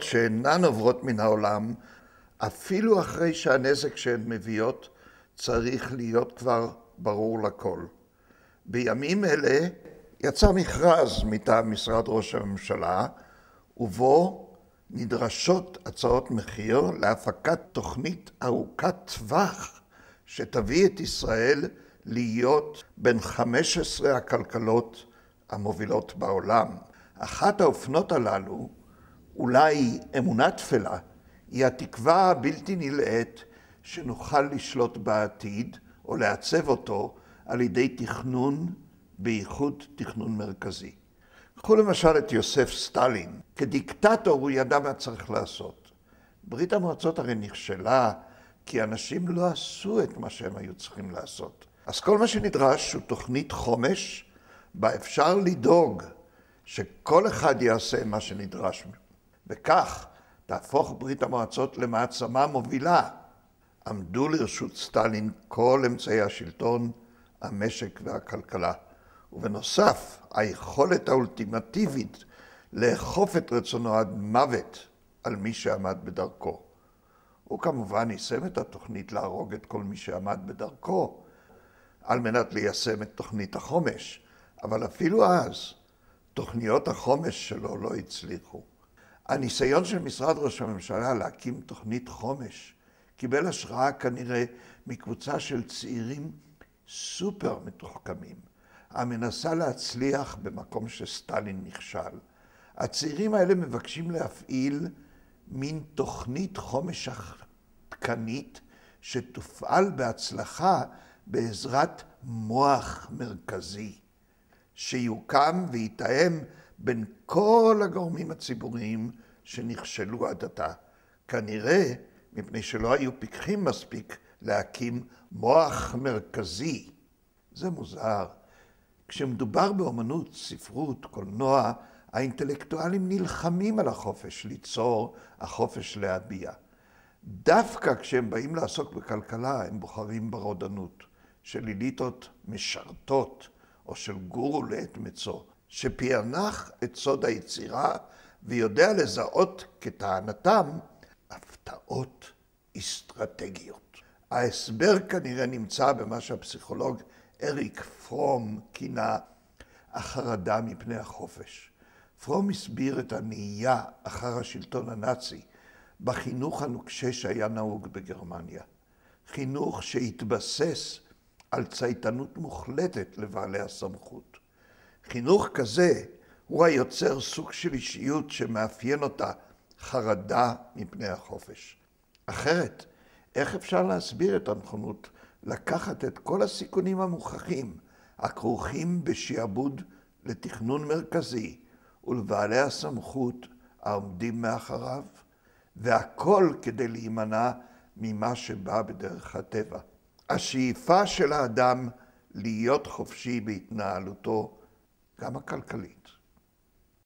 תוכניות שאינן עוברות מן העולם, אפילו אחרי שהנזק שהן מביאות צריך להיות כבר ברור לכל. בימים אלה יצא מכרז מטעם משרד ראש הממשלה, ובו נדרשות הצעות מחיר להפקת תוכנית ארוכת טווח שתביא את ישראל להיות בין 15 הכלכלות המובילות בעולם. אחת האופנות הללו, אולי אמונה תפלה, היא התקווה הבלתי נלאית שנוכל לשלוט בעתיד או לעצב אותו על ידי תכנון, בייחוד תכנון מרכזי. קחו למשל את יוסף סטלין. כדיקטטור הוא ידע מה צריך לעשות. ברית המועצות הרי נכשלה כי אנשים לא עשו את מה שהם היו צריכים לעשות. אז כל מה שנדרש הוא תוכנית חומש בה אפשר לדאוג שכל אחד יעשה מה שנדרש. וכך תהפוך ברית המועצות למעצמה מובילה. עמדו לרשות סטלין כל אמצעי השלטון, המשק והכלכלה. ובנוסף, היכולת האולטימטיבית לאכוף את רצונו עד מוות על מי שעמד בדרכו. הוא כמובן יישם את התוכנית להרוג את כל מי שעמד בדרכו, על מנת ליישם את תוכנית החומש, אבל אפילו אז, תוכניות החומש שלו לא הצליחו. הניסיון של משרד ראש הממשלה להקים תוכנית חומש קיבל השראה כנראה מקבוצה של צעירים סופר מתוחכמים, המנסה להצליח במקום שסטלין נכשל. הצעירים האלה מבקשים להפעיל מין תוכנית חומש עדכנית שתופעל בהצלחה בעזרת מוח מרכזי, שיוקם ויתאם בין כל הגורמים הציבוריים שנכשלו עד עתה. כנראה מפני שלא היו פיקחים מספיק להקים מוח מרכזי. זה מוזר. כשמדובר באמנות, ספרות, קולנוע, האינטלקטואלים נלחמים על החופש ליצור, החופש להביע. דווקא כשהם באים לעסוק בכלכלה, הם בוחרים ברודנות, של אליטות משרתות, או של גורו לעת מצוא, שפענח את סוד היצירה ויודע לזהות כטענתם הפתעות אסטרטגיות. ההסבר כנראה נמצא במה שהפסיכולוג אריק פרום כינה החרדה מפני החופש. פרום הסביר את הנהייה אחר השלטון הנאצי בחינוך הנוקשה שהיה נהוג בגרמניה. חינוך שהתבסס על צייתנות מוחלטת לבעלי הסמכות. חינוך כזה הוא היוצר סוג של אישיות שמאפיין אותה חרדה מפני החופש. אחרת, איך אפשר להסביר את הנכונות לקחת את כל הסיכונים המוכחים הכרוכים בשעבוד לתכנון מרכזי ולבעלי הסמכות העומדים מאחריו, והכל כדי להימנע ממה שבא בדרך הטבע. השאיפה של האדם להיות חופשי בהתנהלותו, גם הכלכלית,